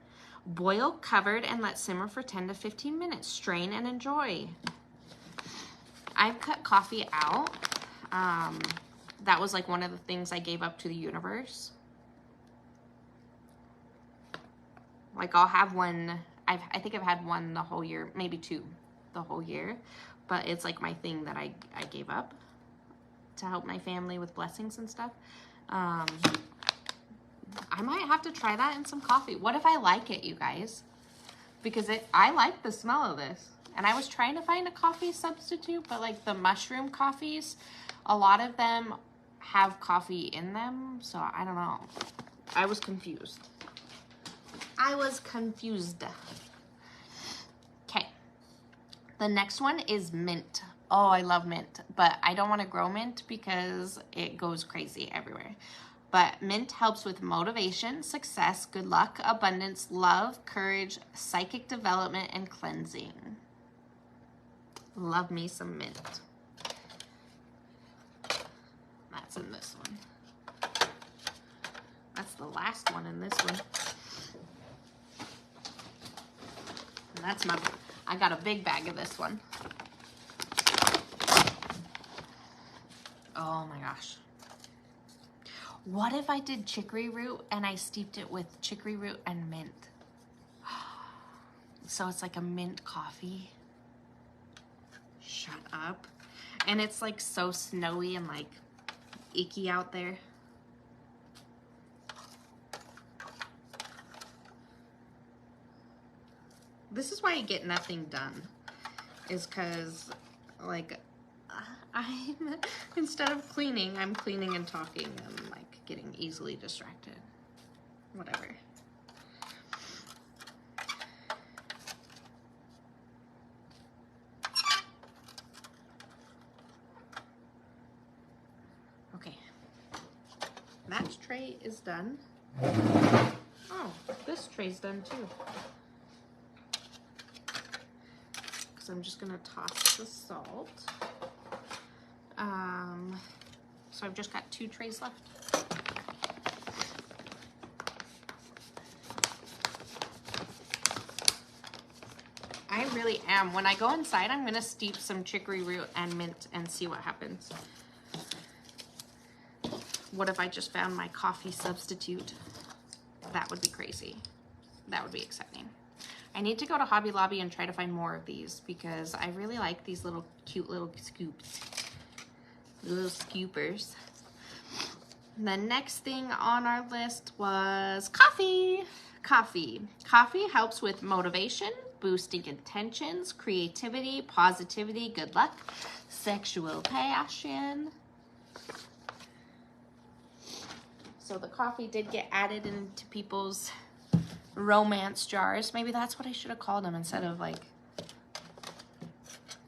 [SPEAKER 1] Boil covered and let simmer for 10 to 15 minutes. Strain and enjoy. I've cut coffee out. That was like one of the things I gave up to the universe. Like I'll have one, I think I've had one the whole year, maybe 2 the whole year, but it's like my thing that I gave up to help my family with blessings and stuff. I might have to try that in some coffee. What if I like it, you guys? Because I like the smell of this. And I was trying to find a coffee substitute, but like the mushroom coffees, a lot of them have coffee in them. So I don't know. I was confused. Okay. The next one is mint. Oh, I love mint, but I don't want to grow mint because it goes crazy everywhere. But mint helps with motivation, success, good luck, abundance, love, courage, psychic development, and cleansing. Love me some mint. That's in this one. That's the last one in this one. And that's I got a big bag of this one. Oh my gosh. What if I did chicory root and I steeped it with chicory root and mint? So it's like a mint coffee. Shut up. And it's like so snowy and like icky out there. This is why I get nothing done, is because like instead of cleaning, I'm cleaning and talking and like getting easily distracted. Whatever. Okay. That tray is done. Oh, this tray's done too. So I'm just gonna toss the salt. So I've just got 2 trays left. I really am. When I go inside, I'm gonna steep some chicory root and mint and see what happens. what if I just found my coffee substitute? That would be crazy. That would be exciting. I need to go to Hobby Lobby and try to find more of these because I really like these little cute little scoops. Little scoopers. The next thing on our list was coffee. Coffee. Coffee helps with motivation, boosting intentions, creativity, positivity, good luck, sexual passion. So the coffee did get added into people's romance jars. Maybe that's what I should have called them instead of like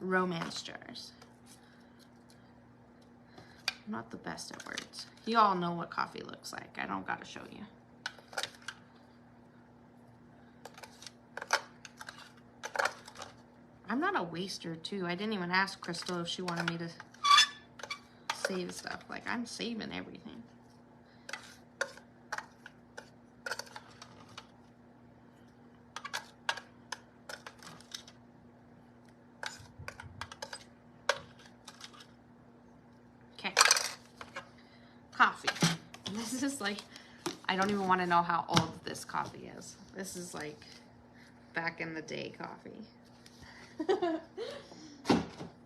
[SPEAKER 1] romance jars. I'm not the best at words. You all know what coffee looks like. I don't gotta show you. I'm not a waster too. I didn't even ask Crystal if she wanted me to save stuff. Like, I'm saving everything. Okay. Coffee. This is like, I don't even want to know how old this coffee is. This is like back in the day coffee.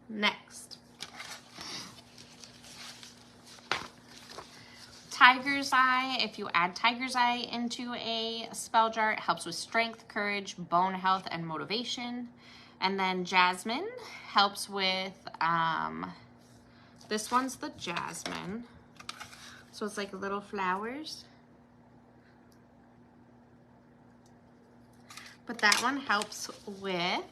[SPEAKER 1] Next. Tiger's Eye. If you add Tiger's Eye into a spell jar, it helps with strength, courage, bone health, and motivation. And then Jasmine helps with, this one's the jasmine. So it's like little flowers. But that one helps with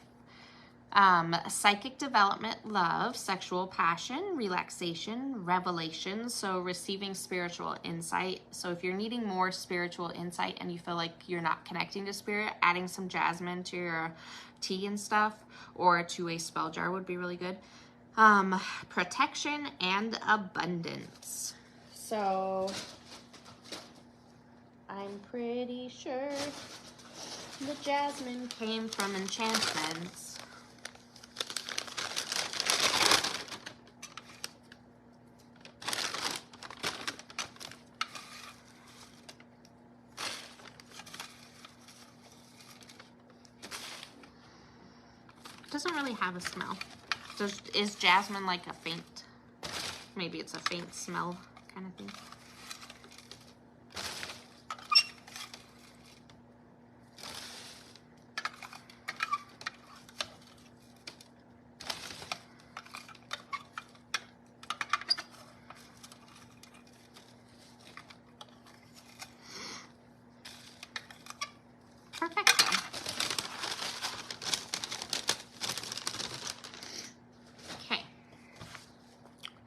[SPEAKER 1] psychic development, love, sexual passion, relaxation, revelation, so receiving spiritual insight. So if you're needing more spiritual insight and you feel like you're not connecting to spirit, adding some jasmine to your tea and stuff or to a spell jar would be really good. Protection and abundance. So I'm pretty sure the jasmine came from enchantments. Doesn't really have a smell. Is jasmine like a faint, maybe it's a faint smell kind of thing.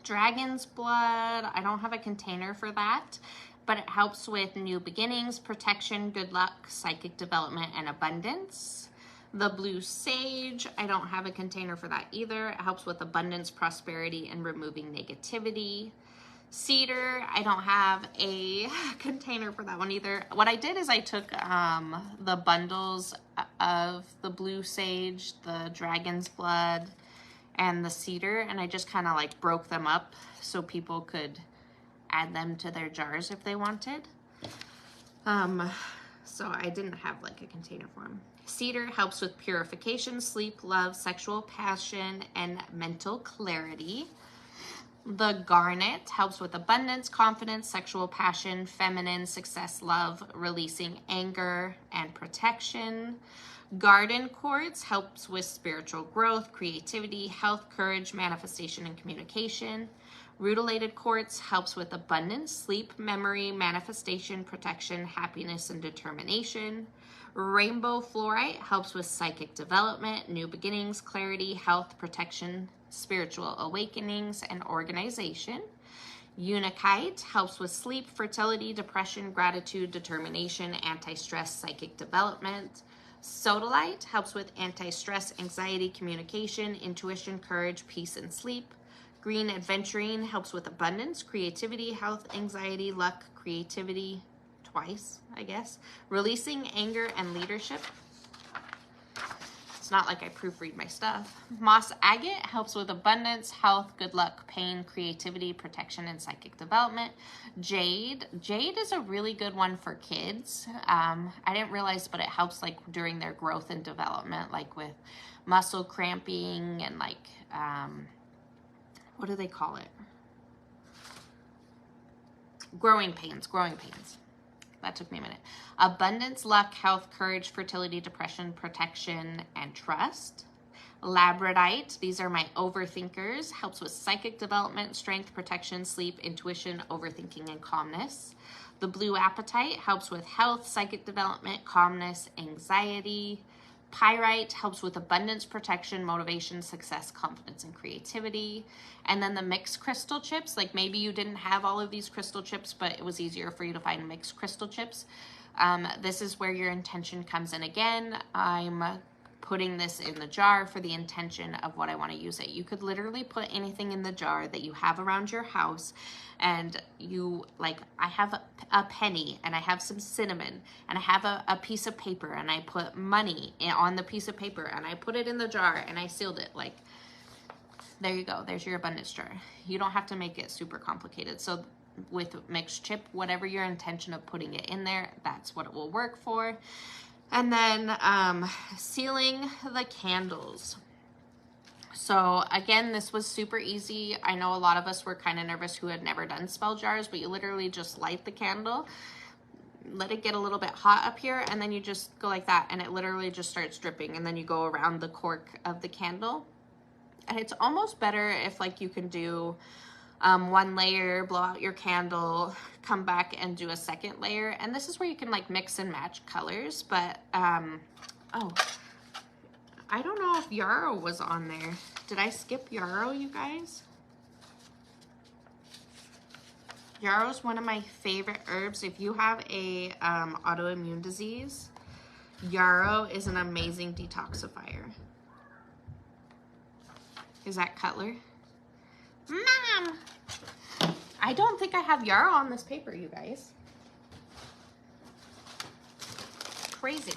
[SPEAKER 1] Dragon's blood, I don't have a container for that, but it helps with new beginnings, protection, good luck, psychic development, and abundance. The blue sage, I don't have a container for that either. It helps with abundance, prosperity, and removing negativity. Cedar, I don't have a container for that one either. What I did is I took the bundles of the blue sage, the dragon's blood, and the cedar, and I just kind of like broke them up so people could add them to their jars if they wanted. So I didn't have like a container for them. Cedar helps with purification, sleep, love, sexual passion, and mental clarity. The garnet helps with abundance, confidence, sexual passion, feminine, success, love, releasing anger, and protection. Garden quartz helps with spiritual growth, creativity, health, courage, manifestation, and communication. Rutilated quartz helps with abundance, sleep, memory, manifestation, protection, happiness, and determination. Rainbow fluorite helps with psychic development, new beginnings, clarity, health, protection, spiritual awakenings, and organization. Unakite helps with sleep, fertility, depression, gratitude, determination, anti-stress, psychic development. Sodalite helps with anti-stress, anxiety, communication, intuition, courage, peace, and sleep. Green adventurine helps with abundance, creativity, health, anxiety, luck, creativity, twice, I guess. Releasing anger and leadership. It's not like I proofread my stuff. Moss agate helps with abundance, health, good luck, pain, creativity, protection, and psychic development. Jade is a really good one for kids. I didn't realize, but it helps like during their growth and development, like with muscle cramping and like, what do they call it? Growing pains. That took me a minute. Abundance, luck, health, courage, fertility, depression, protection, and trust. Labradorite, these are my overthinkers, helps with psychic development, strength, protection, sleep, intuition, overthinking, and calmness. The blue apatite helps with health, psychic development, calmness, anxiety. Pyrite helps with abundance, protection, motivation, success, confidence, and creativity. And then the mixed crystal chips, like maybe you didn't have all of these crystal chips, but it was easier for you to find mixed crystal chips. This is where your intention comes in again. I'm putting this in the jar for the intention of what I want to use it. You could literally put anything in the jar that you have around your house, and you, like, I have a penny, and I have some cinnamon, and I have a piece of paper, and I put money on the piece of paper, and I put it in the jar, and I sealed it. Like, there you go. There's your abundance jar. You don't have to make it super complicated. So with mixed chip, whatever your intention of putting it in there, that's what it will work for. And then sealing the candles. So again, this was super easy. I know a lot of us were kind of nervous who had never done spell jars, but you literally just light the candle, let it get a little bit hot up here, and then you just go like that, and it literally just starts dripping, and then you go around the cork of the candle. And it's almost better if like you can do one layer, blow out your candle, come back and do a second layer. And this is where you can like mix and match colors. But, oh, I don't know if yarrow was on there. Did I skip yarrow, you guys? Yarrow is one of my favorite herbs. If you have a autoimmune disease, yarrow is an amazing detoxifier. Is that Cutler? Mom! I don't think I have yarrow on this paper, you guys. Crazy.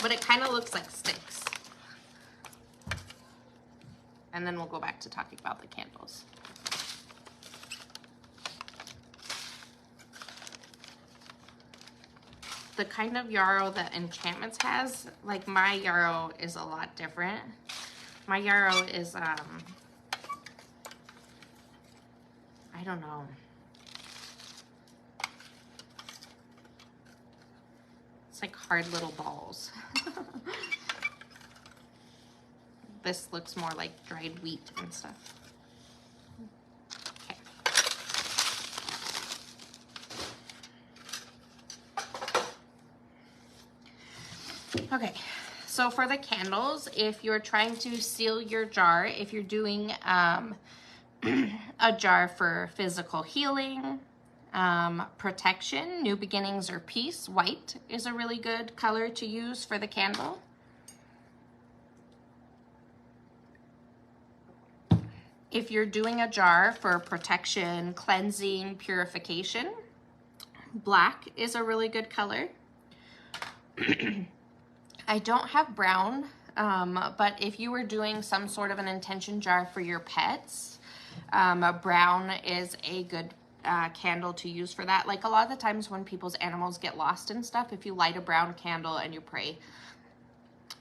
[SPEAKER 1] But it kind of looks like sticks. And then we'll go back to talking about the candles. The kind of yarrow that Enchantments has, like my yarrow is a lot different. My yarrow is, I don't know. It's like hard little balls. This looks more like dried wheat and stuff. Okay, so for the candles, if you're trying to seal your jar, if you're doing a jar for physical healing, protection, new beginnings, or peace, white is a really good color to use for the candle. If you're doing a jar for protection, cleansing, purification, black is a really good color. I don't have brown, but if you were doing some sort of an intention jar for your pets, brown is a good candle to use for that. Like a lot of the times when people's animals get lost and stuff, if you light a brown candle and you pray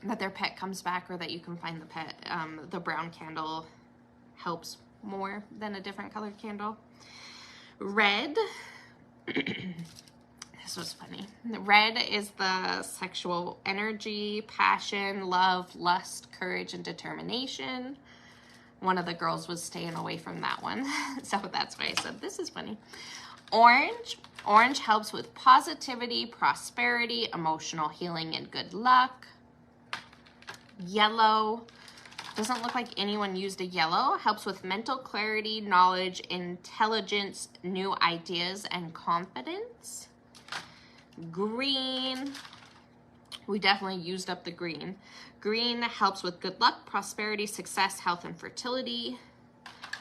[SPEAKER 1] that their pet comes back or that you can find the pet, the brown candle helps more than a different colored candle. Red. This was funny. Red is the sexual energy, passion, love, lust, courage, and determination. One of the girls was staying away from that one. So that's why I said this is funny. Orange. Orange helps with positivity, prosperity, emotional healing, and good luck. Yellow. Doesn't look like anyone used a yellow. Helps with mental clarity, knowledge, intelligence, new ideas, and confidence. Green. We definitely used up the green. Green helps with good luck, prosperity, success, health, and fertility.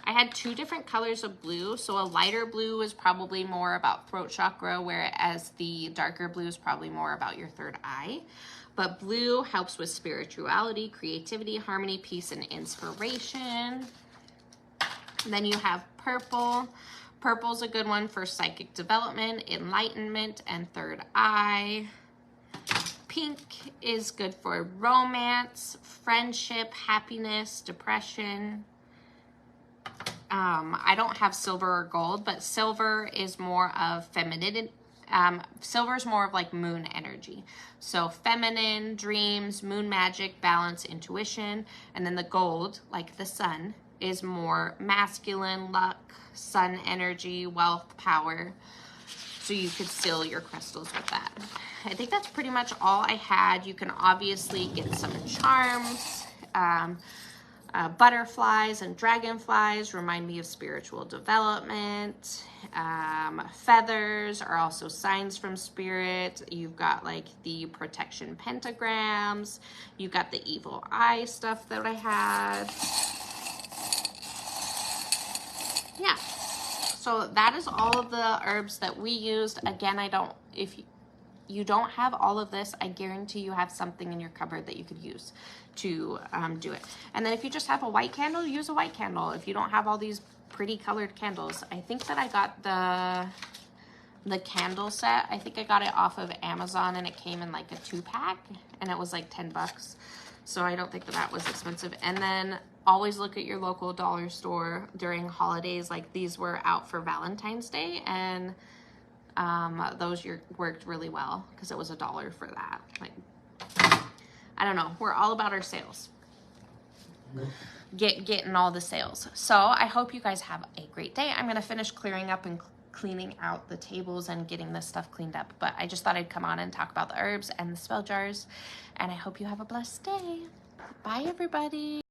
[SPEAKER 1] I had 2 different colors of blue. So a lighter blue is probably more about throat chakra, whereas the darker blue is probably more about your third eye. But blue helps with spirituality, creativity, harmony, peace, and inspiration. And then you have purple. Purple's a good one for psychic development, enlightenment, and third eye. Pink is good for romance, friendship, happiness, depression. I don't have silver or gold, but silver is more of feminine. Silver is more of like moon energy. So feminine, dreams, moon magic, balance, intuition. And then the gold, like the sun, is more masculine, luck, sun energy, wealth, power. So you could seal your crystals with that. I think that's pretty much all I had. You can obviously get some charms. Butterflies and dragonflies remind me of spiritual development. Feathers are also signs from spirit. You've got like the protection pentagrams. You've got the evil eye stuff that I had. Yeah. So that is all of the herbs that we used. Again, if you don't have all of this, I guarantee you have something in your cupboard that you could use to do it. And then if you just have a white candle, use a white candle. If you don't have all these pretty colored candles, I think that I got the candle set. I think I got it off of Amazon, and it came in like a 2-pack, and it was like $10. So I don't think that was expensive. And then always look at your local dollar store during holidays. Like these were out for Valentine's Day, and those worked really well because it was $1 for that. Like, I don't know. We're all about our sales. Getting all the sales. So I hope you guys have a great day. I'm going to finish clearing up and cleaning out the tables and getting this stuff cleaned up. But I just thought I'd come on and talk about the herbs and the spell jars. And I hope you have a blessed day. Bye, everybody.